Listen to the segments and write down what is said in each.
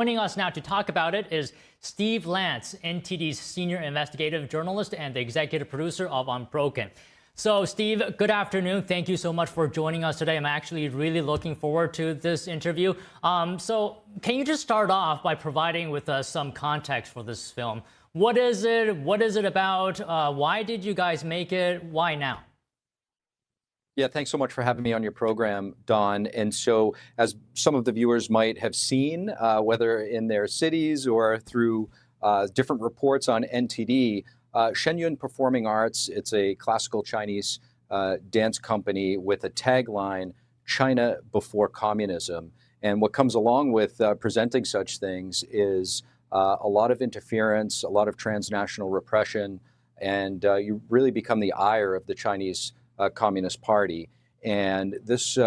Joining us now to talk about it is Steve Lance, NTD's senior investigative journalist and the executive producer of Unbroken. So, Steve, good afternoon. Thank you so much for joining us today. I'm actually really looking forward to this interview. So, can you just start off by providing with us some context for this film? What is it? What is it about? Why did you guys make it? Why now? Yeah, thanks so much for having me on your program, Don. And so, as some of the viewers might have seen, whether in their cities or through different reports on NTD, Shen Yun Performing Arts, it's a classical Chinese dance company with a tagline, China before communism. And what comes along with presenting such things is a lot of interference, a lot of transnational repression, and you really become the ire of the Chinese Communist Party. And this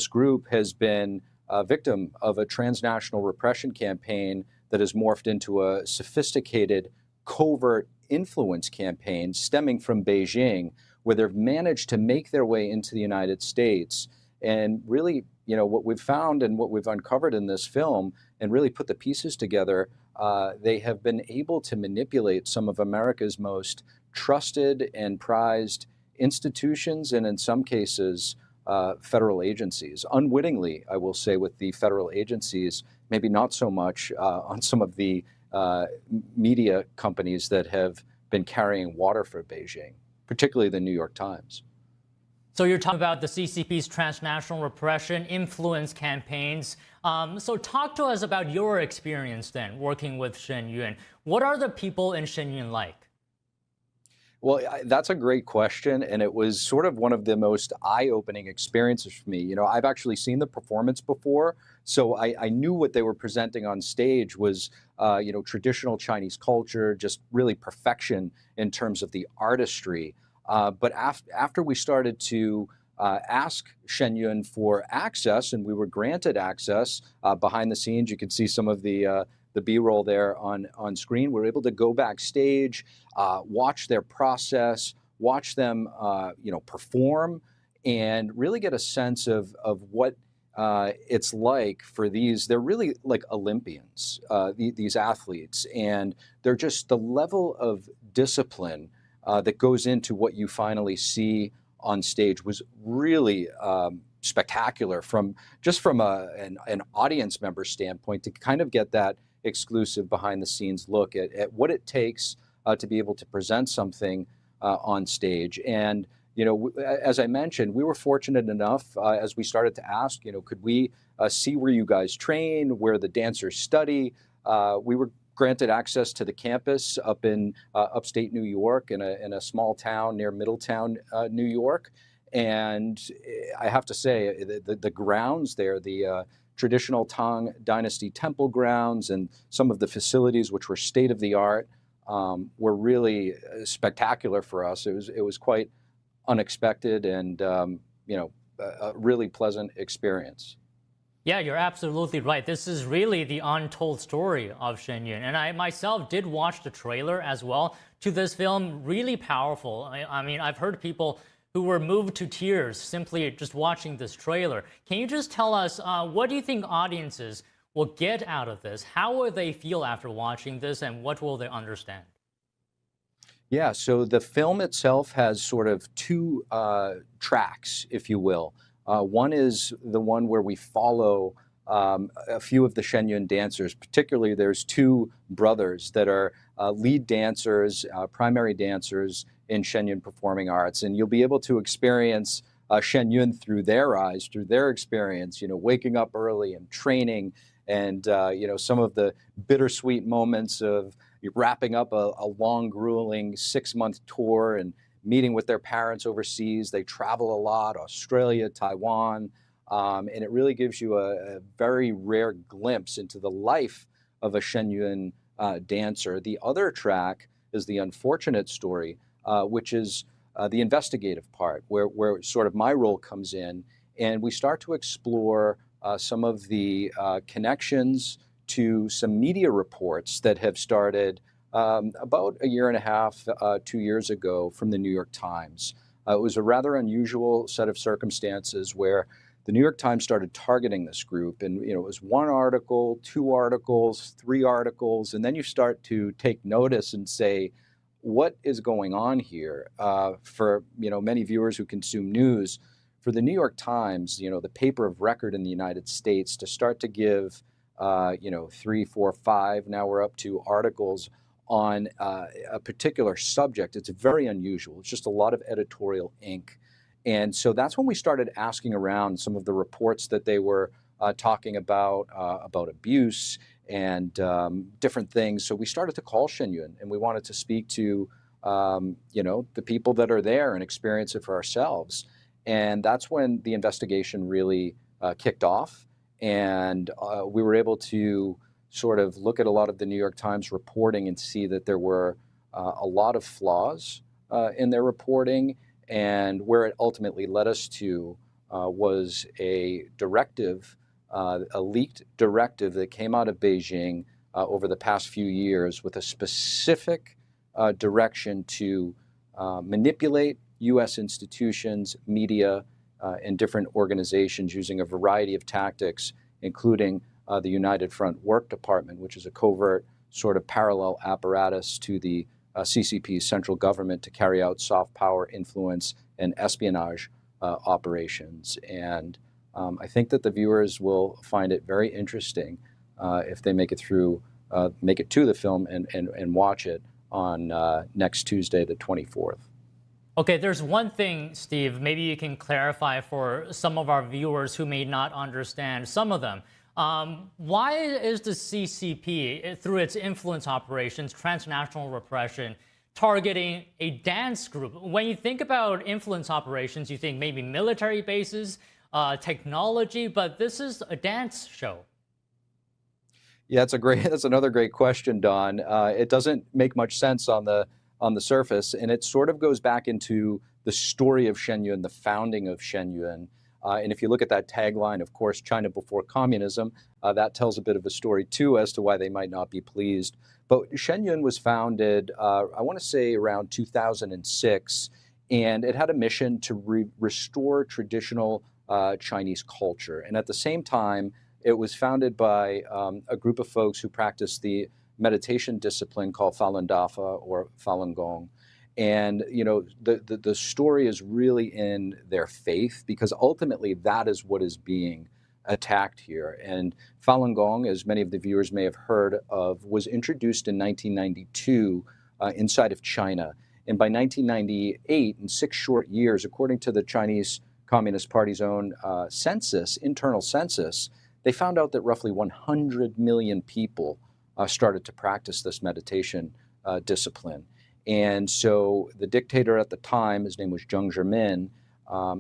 group has been a victim of a transnational repression campaign that has morphed into a sophisticated covert influence campaign stemming from Beijing, where they've managed to make their way into the United States. And really, you know, what we've found and what we've uncovered in this film and really put the pieces together, they have been able to manipulate some of America's most trusted and prized institutions, and in some cases, federal agencies. Unwittingly, I will say, with the federal agencies, maybe not so much on some of the media companies that have been carrying water for Beijing, particularly the New York Times. So you're talking about the CCP's transnational repression influence campaigns. So talk to us about your experience then, working with Shen Yun. What are the people in Shen Yun like? Well, that's a great question, and it was sort of one of the most eye-opening experiences for me. You know, I've actually seen the performance before, so I knew what they were presenting on stage was, you know, traditional Chinese culture, just really perfection in terms of the artistry. But after we started to ask Shen Yun for access, and we were granted access behind the scenes, you could see some of the B-roll there on screen. We're able to go backstage, watch their process, watch them, you know, perform, and really get a sense of what it's like for these. They're really like Olympians, these athletes, and they're just the level of discipline that goes into what you finally see on stage was really spectacular from an audience member standpoint, to kind of get that exclusive behind the scenes look at what it takes to be able to present something on stage. And, you know, as I mentioned, we were fortunate enough as we started to ask, you know, could we see where you guys train, where the dancers study? We were granted access to the campus up in upstate New York in a small town near Middletown, New York. And I have to say, the grounds there, the traditional Tang Dynasty temple grounds and some of the facilities, which were state-of-the-art, were really spectacular for us. It was quite unexpected and, you know, a really pleasant experience. Yeah, you're absolutely right. This is really the untold story of Shen Yun. And I myself did watch the trailer as well to this film. Really powerful. I mean, I've heard people who were moved to tears simply just watching this trailer. Can you just tell us, what do you think audiences will get out of this? How will they feel after watching this, and what will they understand? Yeah, so the film itself has sort of two tracks, if you will. One is the one where we follow a few of the Shen Yun dancers. Particularly, there's two brothers that are lead dancers, primary dancers in Shen Yun Performing Arts. And you'll be able to experience Shen Yun through their eyes, through their experience, you know, waking up early and training, and, you know, some of the bittersweet moments of wrapping up a long, grueling 6-month tour and meeting with their parents overseas. They travel a lot, Australia, Taiwan, and it really gives you a very rare glimpse into the life of a Shen Yun dancer. The other track is the unfortunate story, which is the investigative part, where sort of my role comes in, and we start to explore some of the connections to some media reports that have started about a year and a half, 2 years ago from the New York Times. It was a rather unusual set of circumstances where the New York Times started targeting this group, and it was 1 article, 2 articles, 3 articles, and then you start to take notice and say, what is going on here? For many viewers who consume news, for the New York Times, the paper of record in the United States, to start to give 3, 4, 5, now we're up to articles on a particular subject, it's very unusual. It's just a lot of editorial ink. And so that's when we started asking around some of the reports that they were talking about abuse and different things. So we started to call Shen Yun, and we wanted to speak to the people that are there and experience it for ourselves. And that's when the investigation really kicked off. And we were able to sort of look at a lot of the New York Times reporting and see that there were a lot of flaws in their reporting. And where it ultimately led us to was a directive, a leaked directive that came out of Beijing over the past few years with a specific direction to manipulate U.S. institutions, media, and different organizations using a variety of tactics, including the United Front Work Department, which is a covert sort of parallel apparatus to the CCP's central government to carry out soft power, influence, and espionage operations. And I think that the viewers will find it very interesting if they make it to the film and watch it on next Tuesday, the 24th. Okay, there's one thing, Steve, maybe you can clarify for some of our viewers who may not understand, some of them. Why is the CCP, through its influence operations, transnational repression, targeting a dance group? When you think about influence operations, you think maybe military bases, technology, but this is a dance show. Yeah, that's another great question, Don. It doesn't make much sense on the surface, and it sort of goes back into the story of Shen Yun, the founding of Shen Yun. And if you look at that tagline, of course, China before communism, that tells a bit of a story too as to why they might not be pleased. But Shen Yun was founded, I want to say around 2006, and it had a mission to restore traditional Chinese culture. And at the same time, it was founded by a group of folks who practiced the meditation discipline called Falun Dafa or Falun Gong. And the story is really in their faith, because ultimately that is what is being attacked here. And Falun Gong, as many of the viewers may have heard of, was introduced in 1992 inside of China. And by 1998, in 6 short years, according to the Chinese Communist Party's own internal census, they found out that roughly 100 million people started to practice this meditation discipline. And so the dictator at the time, his name was Jiang Zemin,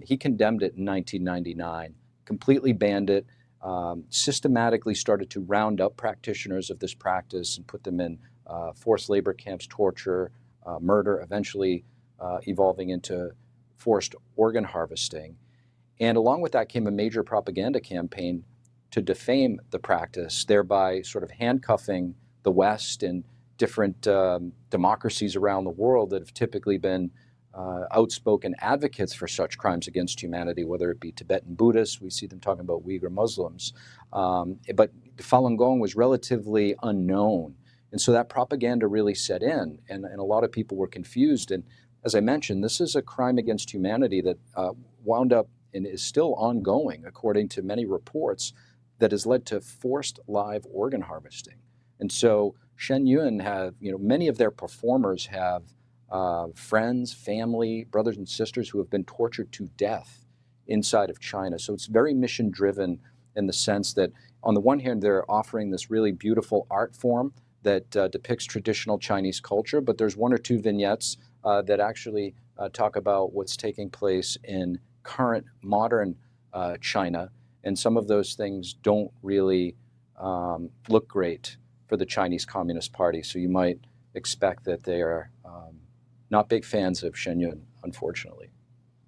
he condemned it in 1999, completely banned it, systematically started to round up practitioners of this practice and put them in forced labor camps, torture, murder, eventually evolving into forced organ harvesting. And along with that came a major propaganda campaign to defame the practice, thereby sort of handcuffing the West and different democracies around the world that have typically been outspoken advocates for such crimes against humanity, whether it be Tibetan Buddhists, we see them talking about Uyghur Muslims. But Falun Gong was relatively unknown. And so that propaganda really set in, and a lot of people were confused. And as I mentioned, this is a crime against humanity that wound up and is still ongoing, according to many reports, that has led to forced live organ harvesting. And so Shen Yun many of their performers have friends, family, brothers and sisters who have been tortured to death inside of China. So it's very mission driven in the sense that on the one hand, they're offering this really beautiful art form that depicts traditional Chinese culture, but there's 1 or 2 vignettes that actually talk about what's taking place in current modern China. And some of those things don't really look great for the Chinese Communist Party. So you might expect that they are not big fans of Shen Yun, unfortunately.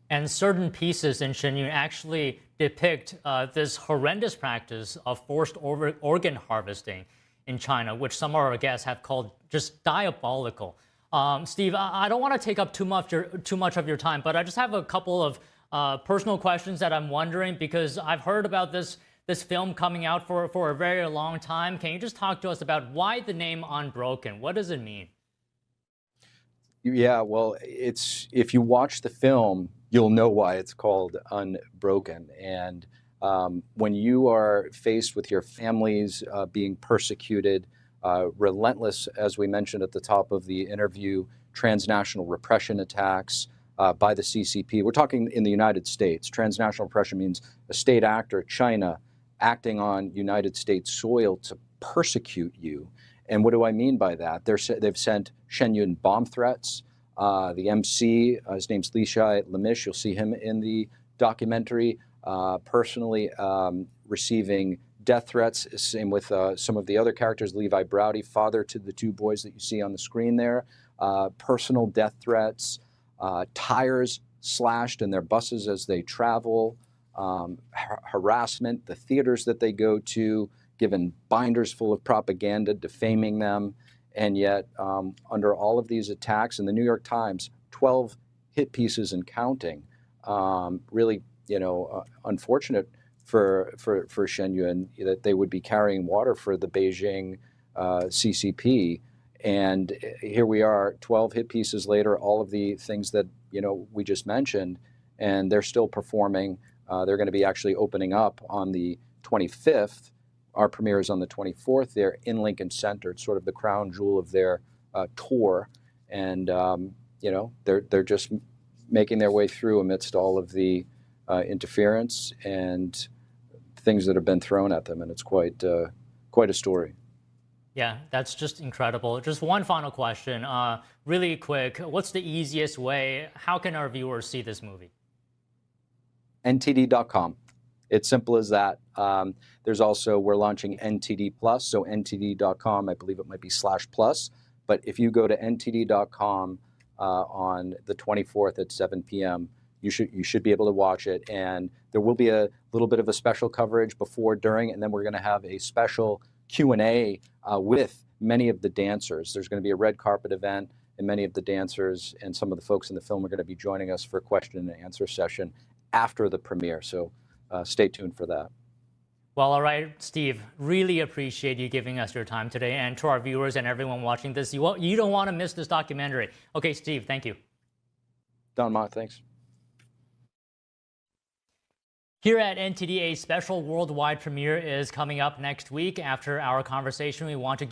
And certain pieces in Shen Yun actually depict this horrendous practice of forced organ harvesting in China, which some of our guests have called just diabolical. Steve, I don't want to take up too much of your time, but I just have a couple of personal questions that I'm wondering, because I've heard about this film coming out for a very long time. Can you just talk to us about why the name Unbroken? What does it mean? Yeah, well, if you watch the film, you'll know why it's called Unbroken. And when you are faced with your families being persecuted, relentless, as we mentioned at the top of the interview, transnational repression attacks by the CCP. We're talking in the United States. Transnational repression means a state actor, China, acting on United States soil to persecute you. And what do I mean by that? They've sent Shen Yun bomb threats. The MC, his name's Lishai Lamish, you'll see him in the documentary, personally receiving death threats. Same with some of the other characters, Levi Browdy, father to the two boys that you see on the screen there. Personal death threats, tires slashed in their buses as they travel, harassment, the theaters that they go to, given binders full of propaganda defaming them. And yet, under all of these attacks, in the New York Times, 12 hit pieces and counting, really, unfortunate for Shen Yun that they would be carrying water for the Beijing CCP. And here we are, 12 hit pieces later, all of the things that, we just mentioned, and they're still performing. They're going to be actually opening up on the 25th. Our premiere is on the 24th. They're in Lincoln Center. It's sort of the crown jewel of their tour. And, they're just making their way through amidst all of the interference and things that have been thrown at them. And it's quite a story. Yeah, that's just incredible. Just one final question, really quick. What's the easiest way? How can our viewers see this movie? NTD.com. It's simple as that. There's also, we're launching NTD Plus, so NTD.com, I believe it might be /plus. But if you go to NTD.com on the 24th at 7 p.m., you should be able to watch it. And there will be a little bit of a special coverage before, during, and then we're going to have a special Q&A with many of the dancers. There's going to be a red carpet event, and many of the dancers and some of the folks in the film are going to be joining us for a question and answer session after the premiere. So stay tuned for that. Well, all right, Steve, really appreciate you giving us your time today. And to our viewers and everyone watching this, you don't want to miss this documentary. Okay, Steve, thank you. Don Ma, thanks. Here at NTD, a special worldwide premiere is coming up next week. After our conversation, we want to